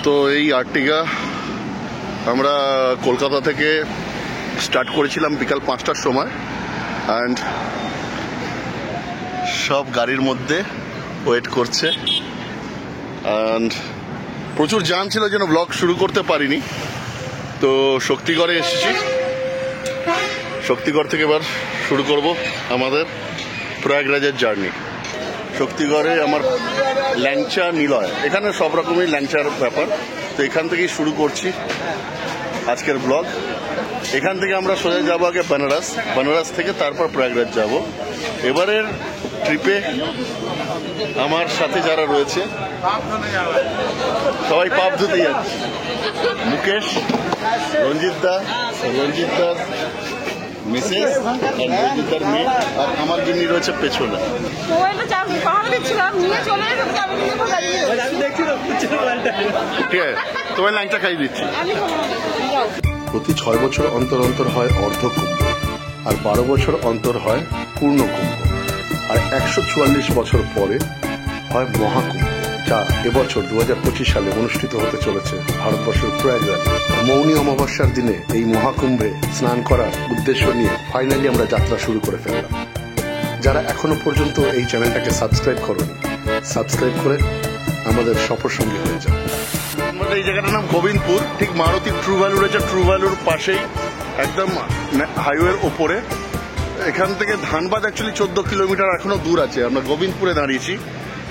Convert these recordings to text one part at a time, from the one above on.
তো এই আর্টিগা আমরা কলকাতা থেকে স্টার্ট করেছিলাম বিকাল 5টার সময়, অ্যান্ড সব গাড়ির মধ্যে ওয়েট করছে, অ্যান্ড প্রচুর জ্যাম ছিল যেন ব্লগ শুরু করতে পারিনি। তো শক্তিগড়ে এসেছি, শক্তিগড় থেকে এবার শুরু করব আমাদের প্রয়াগরাজের জার্নি। শক্তিগড়ে আমার ল্যাংচা নিলয়, এখানে সব রকমই ল্যাংচার ব্যাপার। তো এখান থেকেই শুরু করছি আজকের ব্লগ। এখান থেকে আমরা সোজা যাবো আগে বেনারস, বেনারস থেকে তারপর প্রয়াগরাজ যাব। এবারের ট্রিপে আমার সাথে যারা রয়েছে সবাই পাপ ধুতে যাচ্ছে। মুকেশ, রঞ্জিতদার মিসেস আর রঞ্জিতদার মেয়ে, আর আমার যিনি রয়েছে পেছনে। ঠিক আছে, তোমার ল্যাংচা খাইয়ে দিচ্ছি। প্রতি 6 বছর অন্তর অন্তর হয় অর্ধকুম্ভ, আর 12 বছর অন্তর হয় পূর্ণকুম্ভ, আর 144 বছর পরে হয় মহাকুম্ভ, যা এবছর 2025 সালে অনুষ্ঠিত হতে চলেছে ভারতবর্ষের প্রয়াগরাজে। মৌনী অমাবস্যার দিনে এই মহাকুম্ভে স্নান করার উদ্দেশ্য নিয়ে ফাইনালি আমরা যাত্রা শুরু করে ফেললাম। যারা এখনো পর্যন্ত এই চ্যানেলটাকে সাবস্ক্রাইব করোনি, সাবস্ক্রাইব করে আমাদের সফর সঙ্গী হয়ে যাও। আমাদের এই জায়গাটার নাম গোবিন্দপুর, ঠিক মারুতি ট্রু ভ্যালু রয়েছে, ট্রু ভ্যালুর পাশেই একদম হাইওয়ের ওপরে। এখান থেকে ধানবাদ অ্যাকচুয়ালি 14 কিলোমিটার এখনো দূর আছে। আমরা গোবিন্দপুরে দাঁড়িয়েছি।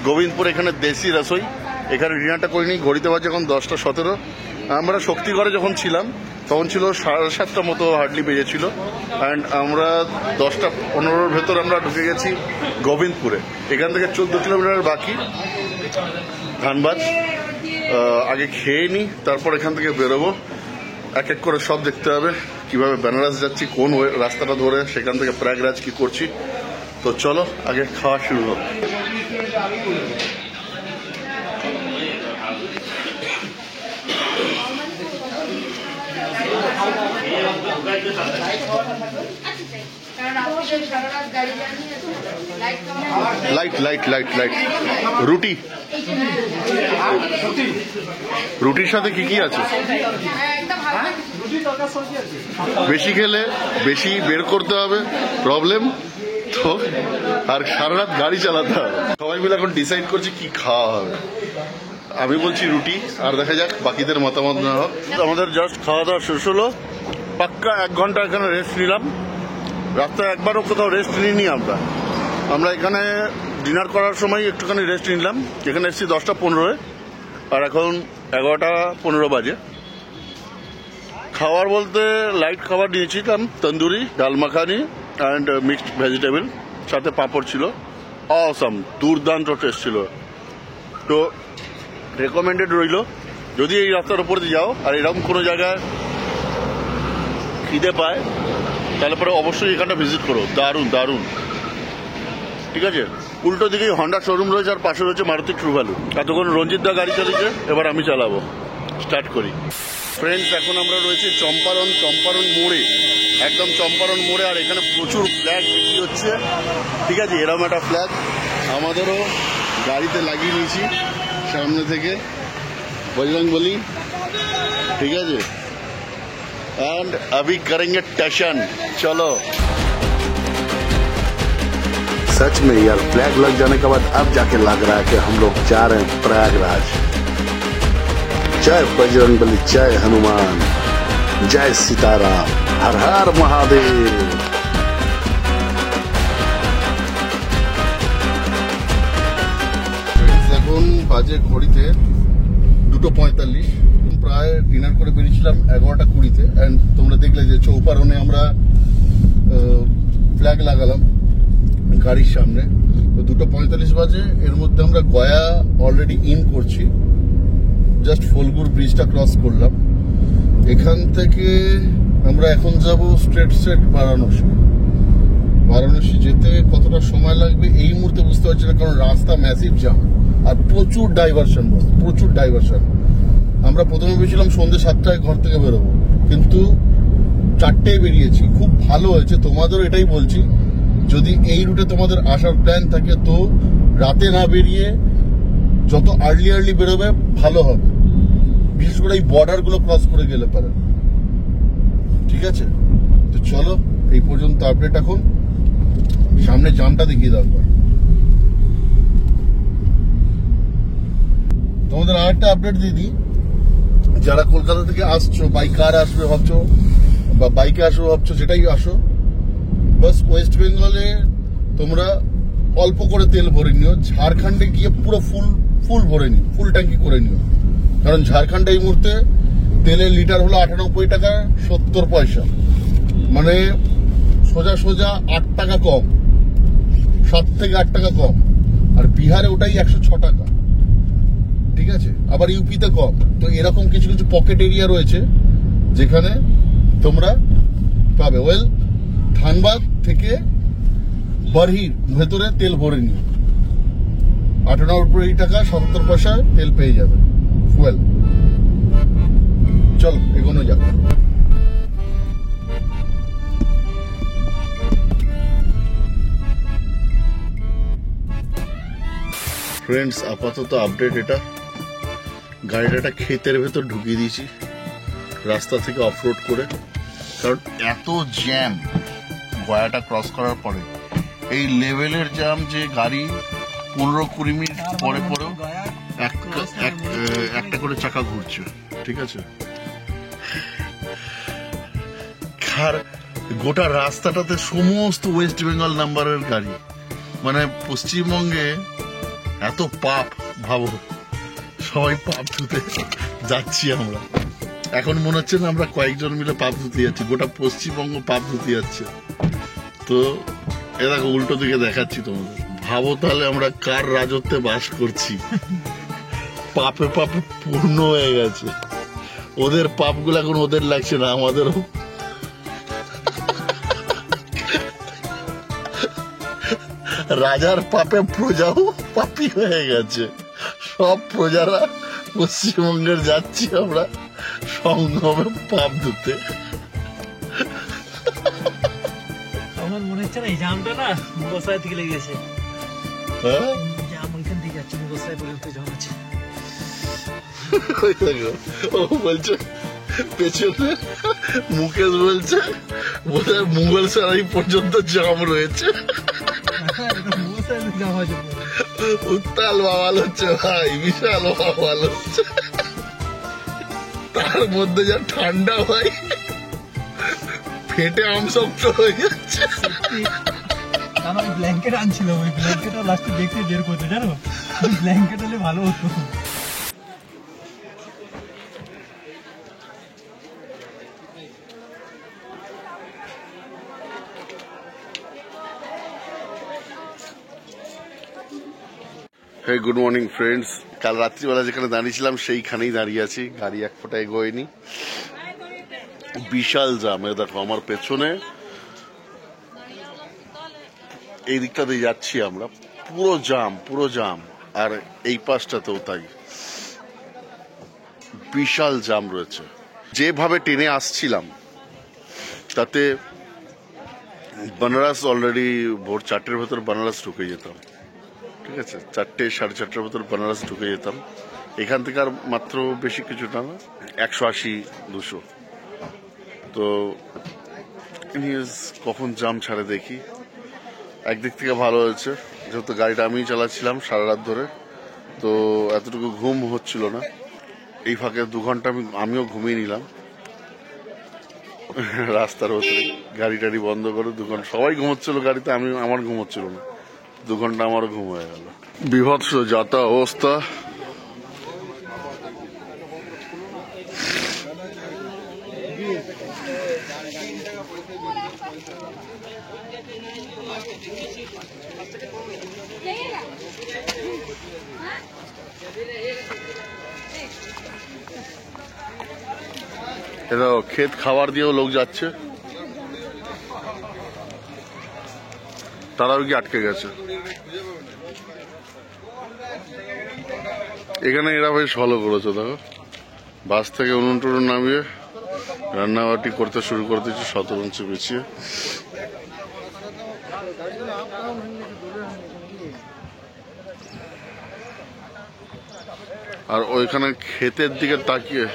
গোবিন্দপুর এখানে দেশি রসোই, এখানে ডিনারটা করিনি। ঘড়িতে বাজে এখন 10টা 17। আমরা শক্তিগড়ে যখন ছিলাম তখন ছিল 7:30 মতো হার্ডলি বেজেছিল, অ্যান্ড আমরা 10টা 15 ভেতর আমরা ঢুকে গেছি গোবিন্দপুরে। এখান থেকে 14 কিলোমিটার বাকি ধানবাদ। আগে খেয়ে নিই, তারপর এখান থেকে বেরোবো। এক এক করে সব দেখতে হবে, কিভাবে বেনারস যাচ্ছি, কোন রাস্তাটা ধরে, সেখান থেকে প্রয়াগরাজ কি করছি। তো চলো আগে খাওয়া শুরু হোক। লাইট লাইট লাইট লাইট রুটি, রুটির সাথে কি কি আছে? বেশি খেলে বেশি বের করতে হবে, প্রবলেম তো, আর সারা রাত গাড়ি চালাতে হবে। সবাই মিলে এখন ডিসাইড করছি কি খাওয়া হবে। আমি বলছি রুটি, আর দেখা যাক বাকিদের মতামত না হোক। আমাদের জাস্ট খাওয়া দাওয়া শেষ হলো। পাক্কা 1 ঘন্টা এখানে রেস্ট নিলাম। রাস্তায় একবারও কোথাও রেস্ট নিইনি আমরা এখানে ডিনার করার সময় একটুখানি রেস্ট নিলাম। এখানে এসেছি 10টা 15, আর এখন 11টা 15 বাজে। খাবার বলতে লাইট খাবার নিয়েছিলাম, তন্দুরি, ডাল মাখানি অ্যান্ড মিক্সড ভেজিটেবল, সাথে পাঁপড় ছিল। অসাম, দুর্দান্ত টেস্ট ছিল। তো রেকমেন্ডেড রইল, যদি এই রাস্তার উপর দিয়ে যাও আর এরকম কোনো জায়গায় খিদে পায় তাহলে পরে অবশ্যই এখানটা ভিজিট করো। দারুণ দারুণ, ঠিক আছে। উল্টো দিকেই হন্ডা শোরুম রয়েছে, আর পাশে রয়েছে মারুতি ট্রু ভ্যালু। এতক্ষণ রঞ্জিতদা গাড়ি চালিয়েছে, এবার আমি চালাবো। স্টার্ট করি। ফ্রেন্ডস, এখন আমরা রয়েছে চম্পারণ মোড়ে, একদম চম্পারণ মোড়ে। আর এখানে প্রচুর ফ্ল্যাগ বিক্রি হচ্ছে, ঠিক আছে। এরকম একটা ফ্ল্যাগ আমাদেরও গাড়িতে লাগিয়ে নিয়েছি সামনে থেকে, বজরংবলী, ঠিক আছে। एंड अभी करेंगे टशन, चलो। सच में यार, फ्लैग लग जाने के बाद अब जाके लग रहा है कि हम लोग जा रहे हैं प्रयागराज। जय बजरंगबली, जय हनुमान, जय सीताराम, हर हर महादेव। এখন বাজে ঘড়িতে 2:45। প্রায় ডিনার করে বেরিয়েছিলাম 11টা 20-তে, অ্যান্ড তোমরা দেখলে যে চৌপারণে আমরা ফ্ল্যাগ লাগালাম গাড়ির সামনে। তো 2:45 বাজে। এর মধ্যে আমরা গয়া অলরেডি ইন করছি, জাস্ট ফলগুর ব্রিজটা ক্রস করলাম। এখান থেকে আমরা এখন যাব স্ট্রেট বারাণসী। যেতে কতটা সময় লাগবে এই মুহূর্তে বুঝতে পারছি না, কারণ রাস্তা ম্যাসিভ জ্যাম আর প্রচুর ডাইভারশন। আমরা প্রথমে ভেবেছিলাম সন্ধ্যে 7টায় ঘর থেকে বেরোবো, কিন্তু 4টেয় বেরিয়েছি। খুব ভালো হয়েছে, তোমাদেরও এটাই বলছি, যদি এই রুটে তোমাদের আসার প্ল্যান থাকে তো রাতে না বেরিয়ে যত আর্লি বেরোবে ভালো হবে। বিশেষ করে এই বর্ডার গুলো ক্রস করে গেলে পারে। ঠিক আছে, তো চলো এই পর্যন্ত আপডেট। এখন সামনে জামটা দেখিয়ে দরকার। তোমাদের আর একটা আপডেট দিয়ে দিই, যারা কলকাতা থেকে আসছো, বাই কার আসবে ভাবছো বা বাইকে আসবে ভাবছো, যেটাই আসো, বাস ওয়েস্ট বেঙ্গলে তোমরা অল্প করে তেল ভরে নিও। ঝাড়খণ্ডে গিয়ে পুরো ফুল ভরে নিও, ফুল ট্যাঙ্কি করে নিও। কারণ ঝাড়খণ্ডে এই মুহূর্তে তেলের লিটার হলো 98 টাকা 70 পয়সা, মানে সোজা 8 টাকা কম, 7 থেকে 8 টাকা কম। আর বিহারে ওটাই 106 টাকা। ঠিক আছে, আবার ইউপিতে কম। তো এরকম কিছু কিছু পকেট এরিয়া রয়েছে যেখানে তোমরা পাবে। ওয়েল, ধানবাদ থেকে বারহির ভেতরে তেল ভরে নিও, 98 টাকা 77 পয়সায় তেল পেয়ে যাবে ফুয়েল। চল এগোনো যাক। ফ্রেন্ডস, আপাতত আপডেট এটা। গাড়িটা একটা ক্ষেতের ভেতর ঢুকিয়ে দিয়েছি রাস্তা থেকে অফরোড করে, কারণ এত জ্যাম গয়াটা ক্রস করার পরে। এই লেভেলের জ্যাম যে গাড়ি 15-20 মিনিট পরে পরেও একটা করে চাকা ঘুরছে। ঠিক আছে, আর গোটা রাস্তাটাতে সমস্ত ওয়েস্ট বেঙ্গল নাম্বারের গাড়ি। মানে পশ্চিমবঙ্গে এত পাপ, ভাবো সবাই পাপ ধুতে যাচ্ছি আমরা। এখন মনে হচ্ছে না আমরা কয়েকজন মিলে পাপ ধুতে যাচ্ছি, গোটা পশ্চিমবঙ্গ পাপ ধুতে যাচ্ছে। তো এ দেখো উল্টো দিকে দেখাচ্ছি তোমাদের। ভাবো তাহলে আমরা কার রাজত্বে বাস করছি। পাপে পাপে পূর্ণ হয়ে গেছে। ওদের পাপগুলো এখন ওদের লাগছে না, আমাদেরও। রাজার পাপে প্রজাও পাপী হয়ে গেছে। সব প্রজারা পশ্চিমবঙ্গের যাচ্ছি আমরা সঙ্গমে পাপ ধুতে। আমার মনে হচ্ছে না এই জামটা না মুগলসরাই থেকে লেগেছে। জাম ওইখান থেকে যাচ্ছে মুগলসরাই পর্যন্ত জাম আছে। ও বলছে পেছনে, মুকেশ বলছে বোধহয় মুগলসরাই পর্যন্ত জাম রয়েছে। উত্তাল বাওয়াল হচ্ছে ভাই, বিশাল বাওয়াল হচ্ছে। তার মধ্যে যা ঠান্ডা ভাই, ফেটে আমসক্ত হয়ে যাচ্ছে। আমার ব্ল্যাঙ্কেট আনছিল, ওই ব্ল্যাঙ্কেটটা লাস্টে দেখতে বের করতে, জানো ব্ল্যাঙ্কেট হলে ভালো হতো। হ্যাঁ, গুড মর্নিং ফ্রেন্ডস। কাল রাত্রিবেলা যেখানে দাঁড়িয়েছিলাম সেইখানেই দাঁড়িয়ে আছি, গাড়ি এক ফোঁটা এগোয়নি। বিশাল জাম। দেখো আমার পেছনে, এই দিকটাতে যাচ্ছি আমরা, পুরো জাম। আর এই পাশটাতেও তাই, বিশাল জাম রয়েছে। যেভাবে ট্রেনে আসছিলাম তাতে বেনারস অলরেডি ভোর 4টের ভেতর বেনারস ঢুকে যেতাম। ঠিক আছে, 4টে 4:30টার ভেতর বেনারস ঢুকে যেতাম। এখান থেকে আর মাত্র বেশি কিছুটা না, 180-200। তো কখন জাম ছাড়ে দেখি। একদিক থেকে ভালো হয়েছে, যেহেতু গাড়িটা আমিই চালাচ্ছিলাম সারা রাত ধরে, তো এতটুকু ঘুম হচ্ছিল না। এই ফাঁকে 2 ঘন্টা আমিও ঘুমিয়ে নিলাম রাস্তার ভেতরে। গাড়ি টাড়ি বন্ধ করে 2 ঘন্টা সবাই ঘুমোচ্ছিল গাড়িতে, আমার ঘুম হচ্ছিল না। 2 ঘন্টা আমারও ঘুম হয়ে গেল। বিভৎস যাতা অবস্থা। এটা ক্ষেত খাবার দিয়েও লোক যাচ্ছে, তারাও কি আটকে গেছে। এখানে এরা বেশ ভালো করেছে, দেখো বাস থেকে উনুন টুনুন নামিয়ে রান্নাবাটি করতে শুরু করে দিচ্ছে 17 ইঞ্চি পিছিয়ে। আর ওইখানে ক্ষেতের দিকে তাকিয়ে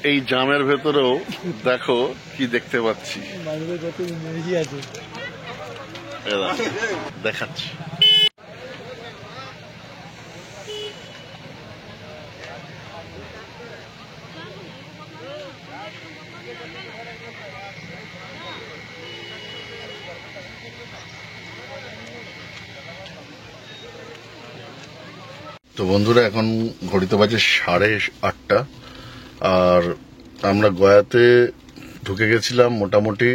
এই জামের ভেতরেও দেখো কি দেখতে পাচ্ছি, দেখাচ্ছি। তো বন্ধুরা, এখন ঘড়িতে বাজে 8:30, আর আমরা গয়াতে ঢুকে গেছিলাম মোটামুটি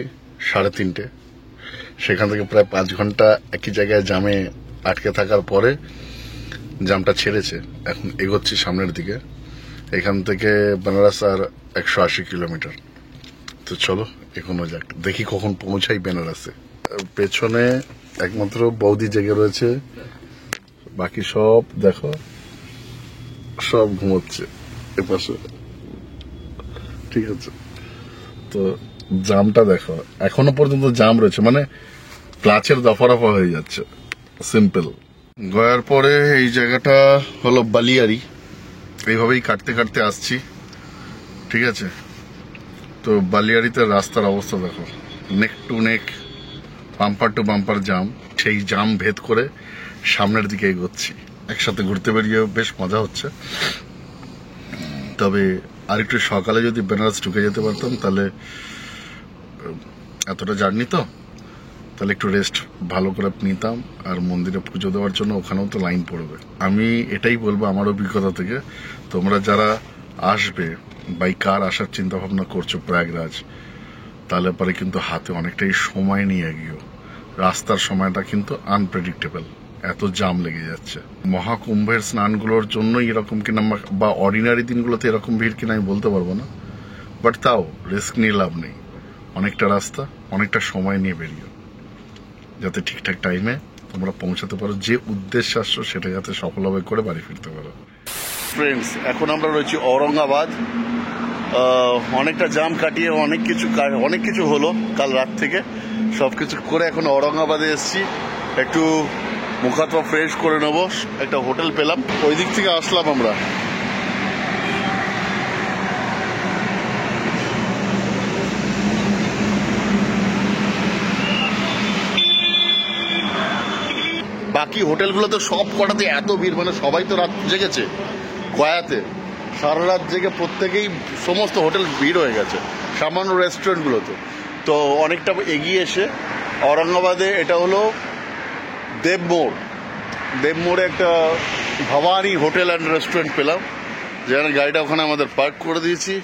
3:30। সেখান থেকে প্রায় 5 ঘন্টা একই জায়গায় জামে আটকে থাকার পরে জামটা ছেড়েছে। এখন এগোচ্ছি সামনের দিকে। এখান থেকে বেনারস আর 180 কিলোমিটার। তো চলো এখনো যাক, দেখি কখন পৌঁছাই বেনারসে। পেছনে একমাত্র বৌদি জেগে রয়েছে, বাকি সব দেখো সব ঘুমোচ্ছে এপাশে। ঠিক আছে, তো জামটা দেখো, এখনো পর্যন্ত জাম রয়েছে, মানে ক্লাচের দফা রফা হয়ে যাচ্ছে। সিম্পল। গয়ার পরে এই জায়গাটা হলো বালিয়ারি, এইভাবেই কাটতে কাটতে আসছি। ঠিক আছে, তো বালিয়ারিতে রাস্তার অবস্থা দেখো, neck to neck, bumper to bumper jam. সেই জাম ভেদ করে সামনের দিকে এগোচ্ছি। একসাথে ঘুরতে বেরিয়ে বেশ মজা হচ্ছে। তবে আরেকটু সকালে যদি বেনারস ঢুকে যেতে পারতাম, তাহলে এতটা জার্নি তো, তাহলে একটু রেস্ট ভালো করে নিতাম। আর মন্দিরে পুজো দেওয়ার জন্য ওখানেও তো লাইন পড়বে। আমি এটাই বলবো আমার অভিজ্ঞতা থেকে, তোমরা যারা আসবে বাই কার আসার চিন্তা ভাবনা করছো প্রয়াগরাজ, তাহলে পরে কিন্তু হাতে অনেকটাই সময় নিয়ে গিয়েও। রাস্তার সময়টা কিন্তু আনপ্রেডিক্টেবল, এত জাম লেগে যাচ্ছে। মহাকুম্ভের স্নানগুলোর জন্যই এরকম কিনা, বা অর্ডিনারি দিনগুলোতে এরকম ভিড় কিনা আমি বলতে পারবো না, বাট তাও রিস্ক নিয়ে লাভ নেই। অনেকটা রাস্তা, অনেকটা সময় নিয়ে বেরিয়ে, যাতে ঠিকঠাক টাইমে তোমরা পৌঁছাতে পারো, যে উদ্দেশ্যে আসছো সেটা যাতে সফলভাবে করে বাড়ি ফিরতে পারো। ফ্রেন্ডস, এখন আমরা রয়েছি ঔরঙ্গাবাদ। অনেকটা জাম কাটিয়ে অনেক কিছু হলো কাল রাত থেকে। সবকিছু করে এখন ঔরঙ্গাবাদে এসেছি, একটু মুখাত ফ্রেশ করে নেবো। একটা হোটেল পেলাম, ওই দিক থেকে আসলাম আমরা। বাকি হোটেলগুলোতে সব কটাতে এত ভিড়, মানে সবাই তো রাত জেগেছে। গয়াতে সারা রাত জেগে প্রত্যেকেই সমস্ত হোটেল ভিড় হয়ে গেছে, সামান্য রেস্টুরেন্টগুলোতে। তো অনেকটা এগিয়ে এসে ঔরঙ্গাবাদে এটা হলো দেবমোড়ে একটা ভবানী হোটেল অ্যান্ড রেস্টুরেন্ট পেলাম, যেখানে গাড়িটা ওখানে আমাদের পার্ক করে দিয়েছি।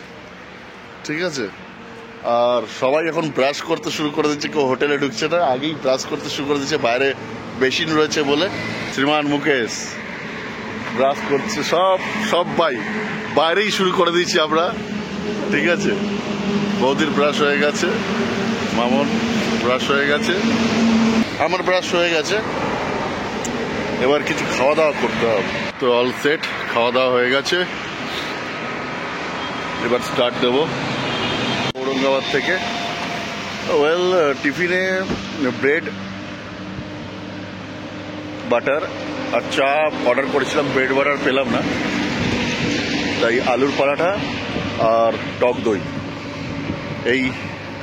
ঠিক আছে, আর সবাই এখন ব্রাশ করতে শুরু করে দিচ্ছে, কেউ হোটেলে ঢুকছে না, আগেই ব্রাশ করতে শুরু করে দিচ্ছে। বাইরে বেসিন রয়েছে বলে শ্রীমান মুকেশ ব্রাশ করছে। সব বাইরেই শুরু করে দিয়েছি আমরা। ঠিক আছে, বৌদির ব্রাশ হয়ে গেছে, মামুন ব্রাশ হয়ে গেছে, আমার ব্রাশ হয়ে গেছে। এবার কিছু খাওয়া দাওয়া করতে হবে। তো অল সেট, খাওয়া দাওয়া হয়ে গেছে, এবার স্টার্ট দেবো ঔরঙ্গাবাদ থেকে। ওয়েল, টিফিনে ব্রেড বাটার আর চা অর্ডার করেছিলাম, ব্রেড বাটার পেলাম না, তাই আলুর পরাঠা আর টক দই এই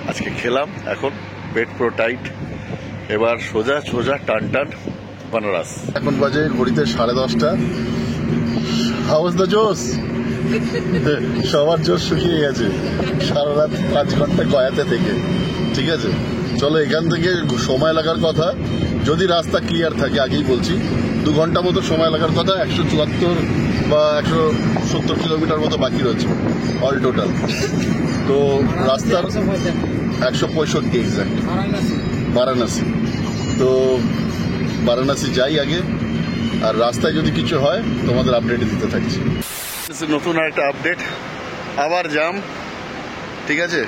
আজকে খেলাম। এখন পেট পুরো টাইট, এবার সোজা টান বেনারস। এখন বাজে ঘড়িতে 10:30। হাউ ওয়াজ দ্য জোশ? সবার জোশ শুকিয়ে গেছে সারা রাত 5 ঘন্টা গয়াতে থেকে। ঠিক আছে, চলো এখান থেকে সময় লাগার কথা, যদি রাস্তা ক্লিয়ার থাকে, আগেই বলছি 2 ঘন্টা মতো সময় লাগার কথা। 174 বা 170 কিলোমিটার মতো বাকি রয়েছে অল টোটাল। তো রাস্তার 165 এক্সাক্ট বারাণসী। তো বারাণসী যাই আগে, আর রাস্তায় যদি কিছু হয় তোমাদের আপডেট দিতে থাকছি। নতুন একটা আপডেট, আবার জাম। ঠিক আছে,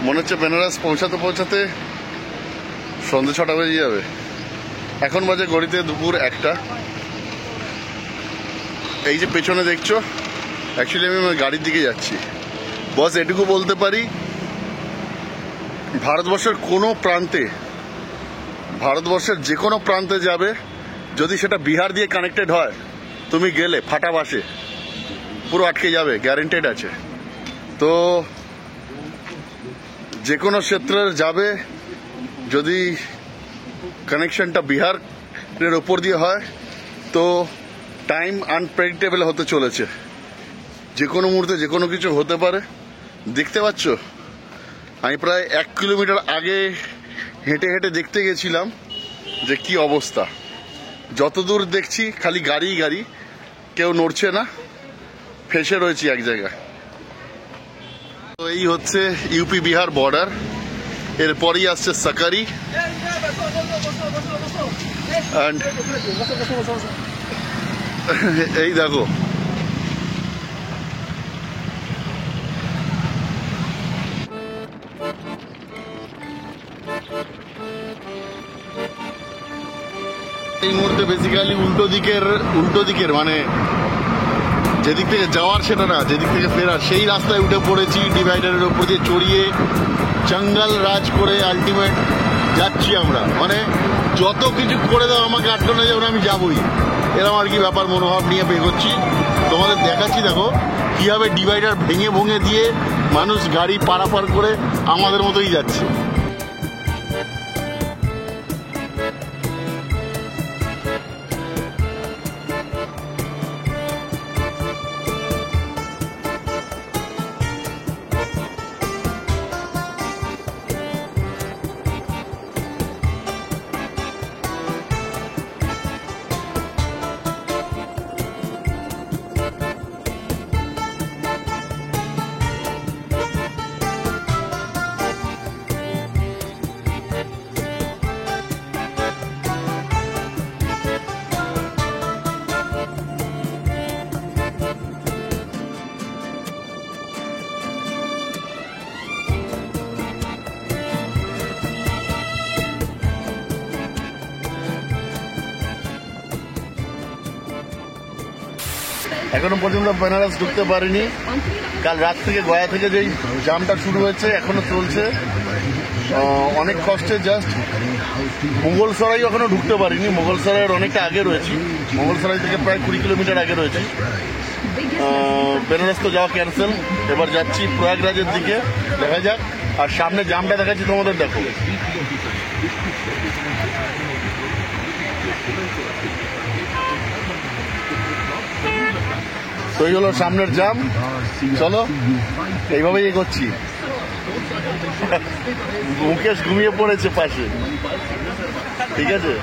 মনে হচ্ছে বেনারস পৌঁছাতে সন্ধ্যে 6টা বেজে যাবে। এখন বাজে ঘড়িতে দুপুর 1টা। এই যে পেছনে দেখছো, অ্যাকচুয়ালি আমি আমার গাড়ির দিকে যাচ্ছি। বস এটুকু বলতে পারি, ভারতবর্ষের কোনো প্রান্তে, ভারতবর্ষের যে কোনো প্রান্তে যাবে, যদি সেটা বিহার দিয়ে কানেক্টেড হয়, তুমি গেলে ফাটা বাসে পুরো আটকে যাবে, গ্যারেন্টেড আছে। তো যে কোনো ক্ষেত্রে যাবে, যদি কানেকশনটা বিহারের ওপর দিয়ে হয়, তো টাইম আনপ্রেডিক্টেবল হতে চলেছে। যে কোনো মুহূর্তে যে কোনো কিছু হতে পারে। দেখতে পাচ্ছ, আমি প্রায় 1 কিলোমিটার আগে হেঁটে হেঁটে দেখতে গেছিলাম যে কি অবস্থা। যতদূর দেখছি খালি গাড়ি গাড়ি, কেউ নড়ছে না, ফেসে রয়েছি এক জায়গায়। তো এই হচ্ছে ইউপি বিহার বর্ডার, এরপরই আসছে সাকারি। অ্যান্ড এই দেখো, এই মুহূর্তে বেসিক্যালি উল্টো দিকের মানে যেদিক থেকে যাওয়ার সেটা না, যেদিক থেকে ফেরার সেই রাস্তায় উঠে পড়েছি, ডিভাইডারের উপর দিয়ে চড়িয়ে জঙ্গল রাজ করে আলটিমেট যাচ্ছি আমরা। মানে যত কিছু করে দাও আমাকে আটকানো যাবে না, আমি যাবই, এরকম আর কি ব্যাপার মনোভাব নিয়ে এগোচ্ছি। তোমাদের দেখাচ্ছি, দেখো কীভাবে ডিভাইডার ভেঙে ভেঙে দিয়ে মানুষ গাড়ি পারাপার করে আমাদের মতোই যাচ্ছে। এখনো পর্যন্ত বেনারস ঢুকতে পারিনি। কাল রাত থেকে গয়া থেকে যেই জামটা শুরু হয়েছে এখনো চলছে, অনেক কষ্টে জাস্ট মুঘলসরাই এখনো ঢুকতে পারিনি। মুঘলসরাইয়ের অনেকটা আগে রয়েছি, মুঘলসরাই থেকে প্রায় 20 কিলোমিটার আগে রয়েছি। বেনারস তো যাওয়া ক্যান্সেল, এবার যাচ্ছি প্রয়াগরাজের দিকে, দেখা যাক। আর সামনে জামটা দেখাচ্ছি তোমাদের, দেখো। তো এই হলো সামনের জাম, চলো এইভাবেই এগোচ্ছি। মুকেশ ঘুমিয়ে পড়েছে পাশে, ঠিক আছে।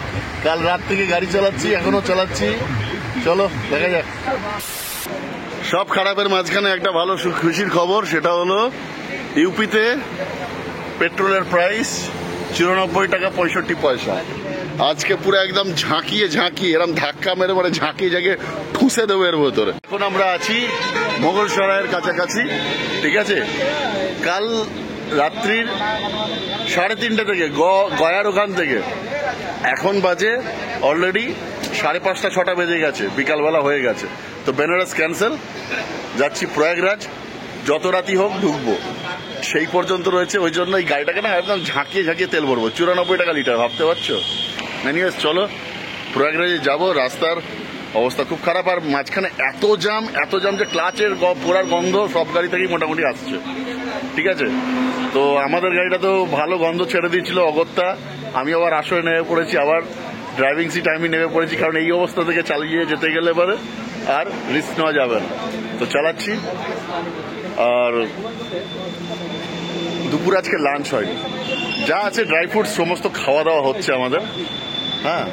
কাল রাত থেকে গাড়ি চালাচ্ছি, এখনো চালাচ্ছি, চলো দেখা যাক। সব খারাপের মাঝখানে একটা ভালো খুশির খবর, সেটা হলো ইউপিতে পেট্রোলের প্রাইস 94 টাকা 65 পয়সা। আজকে পুরো একদম ঝাঁকিয়ে ঝাঁকিয়ে এরকম ধাক্কা মেরে মানে ঝাঁকিয়ে ঝাঁকিয়ে ঠুসে দেবো এর ভেতরে। এখন আমরা আছি মোগলসরাইয়ের কাছাকাছি, ঠিক আছে। কাল রাত্রির 3:30 থেকে গয়ার ওখান থেকে এখন বাজে অলরেডি 5:30 6টা বেজে গেছে, বিকালবেলা হয়ে গেছে। তো বেনারস ক্যান্সেল, যাচ্ছি প্রয়াগরাজ। যত রাতি হোক ঢুকবো, সেই পর্যন্ত রয়েছে। ওই জন্য এই গাড়িটাকে না একদম ঝাঁকিয়ে ঝাঁকিয়ে তেল ভরবো। 94 টাকা লিটার, ভাবতে পারছো? এনিওয়েজ চলো প্রয়াগরাজে যাবো। রাস্তার অবস্থা খুব খারাপ, আর মাঝখানে এত জাম যে ক্লাচের পোড়ার গন্ধ সব গাড়ি থেকেই মোটামুটি আসছে, ঠিক আছে। তো আমাদের গাড়িটা তো ভালো গন্ধ ছেড়ে দিয়েছিল অগত্যা। আমি আবার আসরে নেমে পড়েছি, আবার ড্রাইভিং সিট আমি নেমে পড়েছি, কারণ এই অবস্থা থেকে চালিয়ে যেতে গেলে পরে আর রিস্ক নেওয়া যাবে না। তো চালাচ্ছি। আর দুপুরে আজকে লাঞ্চ হয়নি, যা আছে ড্রাই ফ্রুটস সমস্ত খাওয়া দাওয়া হচ্ছে আমাদের। হ্যাঁ,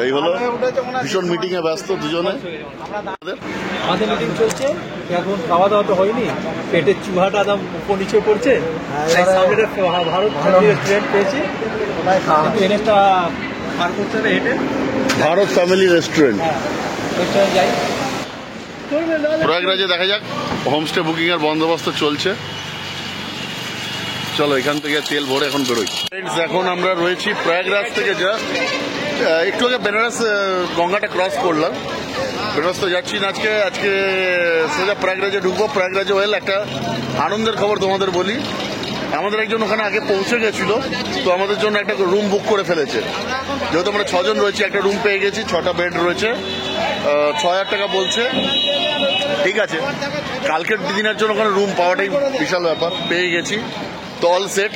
এই হলো, ভীষণ মিটিং এ ব্যস্ত দুজনে। আমাদের মিটিং চলছে এখন, খাওয়া দাওয়া তো হয়নি, পেটের চুহাটা একদম উপর নিচে পড়ছে। সামনে ভারত ট্রেন পেয়েছি, ট্রেনটা পার করতে হবে হেঁটে। ভারত ফ্যামিলি রেস্টুরেন্ট যাই। প্রয়াগরাজে দেখা যাক, হোমস্টে বুকিং এর বন্দোবস্ত চলছে। চলো এখান থেকে তেল ভরে এখন বেরোই। এখন আমরা রয়েছি প্রয়াগরাজ থেকে জাস্ট একটু আগে বেনারস গঙ্গাটা ক্রস করলাম। বেরোস্ত যাচ্ছি না আজকে। আজকে সোজা প্রয়াগরাজে ঢুকবো। প্রয়াগরাজে ওয়েল একটা আনন্দের খবর তোমাদের বলি। আমাদের একজন ওখানে আগে পৌঁছে গেছিল, তো আমাদের জন্য একটা রুম বুক করে ফেলেছে। যেহেতু আমরা 6 জন রয়েছি, একটা রুম পেয়ে গেছি, 6টা বেড রয়েছে, 6,000 টাকা বলছে। ঠিক আছে, কালকের দিনের জন্য ওখানে রুম পাওয়াটাই বিশাল ব্যাপার। পেয়ে গেছি, তো অল সেট,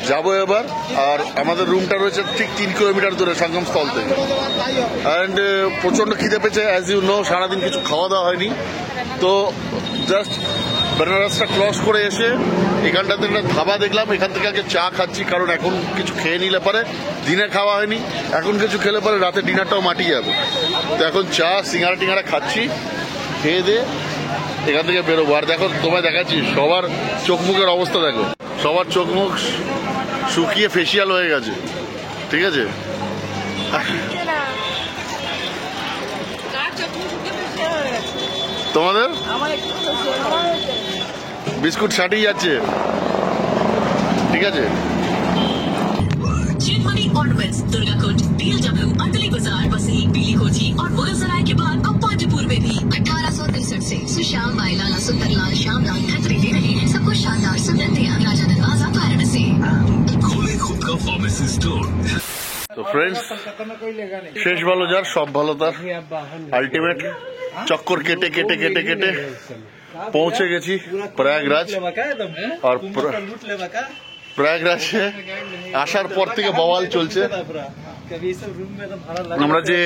যাবো এবার। আর আমাদের রুমটা রয়েছে ঠিক 3 কিলোমিটার দূরে সঙ্গমস্থল থেকে। অ্যান্ড প্রচণ্ড খিদে পেয়েছে, অ্যাজ ইউ নো, সারাদিন কিছু খাওয়া দাওয়া হয়নি। তো জাস্ট বেনারসটা ক্রস করে এসে এখানটাতে একটা ধাবা দেখলাম, এখান থেকে আগে চা খাচ্ছি, কারণ এখন কিছু খেয়ে নিলে পারে, দিনে খাওয়া হয়নি, এখন কিছু খেলে পরে রাতে ডিনারটাও মাটি যাবে। তো এখন চা সিঙ্গারা টিঙ্গারা খাচ্ছি, খেয়ে দিয়ে এখান থেকে বেরোবো। আর দেখো, তোমায় দেখাচ্ছি সবার চোখ মুখের অবস্থা দেখো, সবার চোখ মুখ শুকিয়ে ফেসিয়াল হয়ে গেছে। ঠিক আছে, তোমাদের বিস্কুট ছাটিয়ে যাচ্ছে। ঠিক আছে, Money Ornaments, दुर्गाकुंड, BLW, अंडली बाजार, बसी, पीली कोठी और मुगल सराय के बाद अब पांडुपुर में भी 1863 से सुश्याम माईलाला सुंदरलाल श्यामलाल खत्री दे रहे हैं सबको शानदार सुगंधियां राजा दरवाजा वाराणसी। खोले खुद का फार्मेसी स्टोर। তো ফ্রেন্ডস, শেষ ভালো যার সব ভালো তার, আলটিমেট চক্কর কেটে কেটে কেটে কেটে পৌঁছে গেছি প্রয়াগরাজ। আর প্রয়াগরাজে আসার পর থেকে বওয়াল চলছে। আমরা যে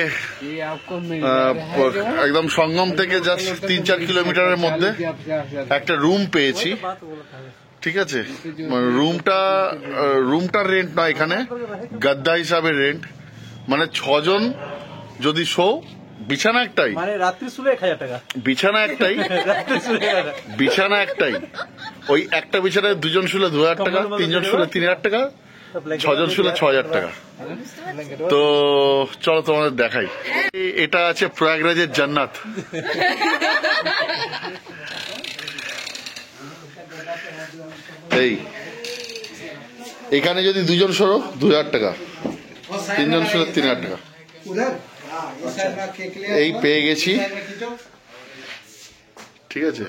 একদম সঙ্গম থেকে জাস্ট 3-4 কিলোমিটারের মধ্যে একটা রুম পেয়েছি। ঠিক আছে, রুমটার রেন্ট নয়, এখানে গাদ্দা হিসাবে রেন্ট। মানে 6 জন যদি শো, বিছানা একটাই, মানে রাত্রি শুলে 1000 টাকা, বিছানা একটাই, বিছানা একটাই। ওই একটা বিছানায় 2 জন শুলে 2000 টাকা, 3 জন শুলে 3000 টাকা, 6 জন শুলে 6000 টাকা। তো চলো তোমাদের দেখাই। এটা আছে প্রয়াগরাজের জান্নাত। এই এখানে যদি 2 জন সরো 2000 টাকা, 3 জন সরো 3000 টাকা। এই পেয়ে গেছি। ঠিক আছে,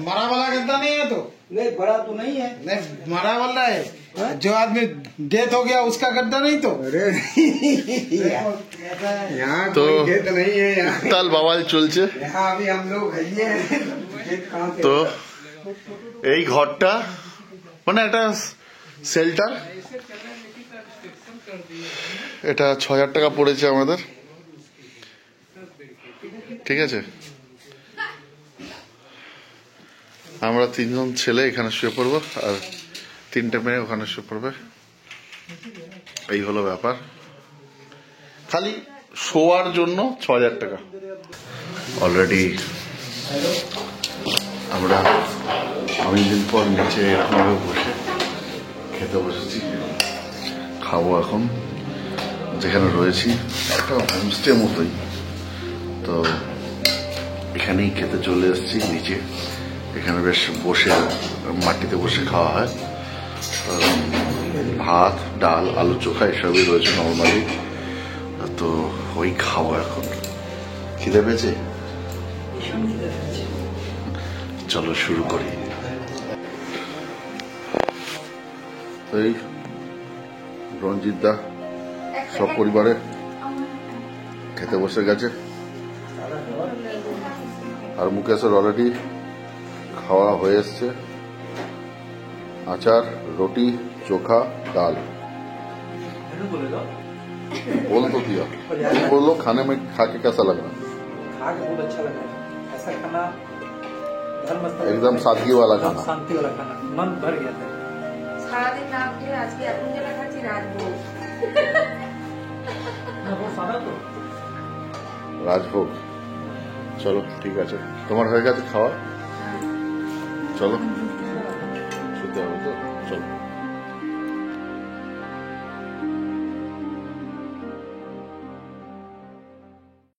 मरा वाला गद्दा नहीं है तो नहीं, बड़ा तो नहीं है, नहीं मरा वाला है। जो आदमी डेथ हो गया उसका गद्दा नहीं तो। अरे यहाँ तो कोई डेथ नहीं है, यहाँ তাল বাওয়াল চলছে। यहाँ अभी हम लोग है। তো এই ঘরটা মানে একটা শেল্টার, এটা 6000 টাকা পড়েছে আমাদের। ঠিক আছে, আমরা 3 জন ছেলে এখানে শুয়ে পড়বো, আর 3টে মেয়ে ওখানে শুয়ে পড়বে। এই হলো ব্যাপার, খালি শোয়ার জন্য 6000 টাকা। অলরেডি আমরা অনেকদিন পর নিচে এরকমভাবে বসে খেতে বসেছি। খাবো এখন, যেখানে রয়েছি একটা হোমস্টে মতোই, তো এখানেই খেতে চলে এসেছি নিচে। এখানে বেশ বসে মাটিতে বসে খাওয়া হয়। ভাত, ডাল, আলু চোখা এসবই রয়েছে নর্মালি। তো ওই খাবো এখন। খিদে পেয়েছে, চলো শুরু করি। এই রঞ্জিত দা সব পরিবারে খেতে বসে গেছে, আর মুকেশের অলরেডি খাওয়া হয়ে এসছে। আচার, রুটি, चोखा, दाल। बोल तो दिया, बोलो खाने में खा के कैसा लग रहा? खा के बहुत अच्छा लग रहा है। ऐसा खाना एकदम सादगी वाला खाना, शांति वाला खाना, मन भर गया था। সারাদিন না খেয়ে আজকে এখন যেটা খাচ্ছি রাজভোগ। রাজভোগ। চলো ঠিক আছে, তোমার হয়ে গেছে খাওয়া, চলো শুতে হবে তো, চলো।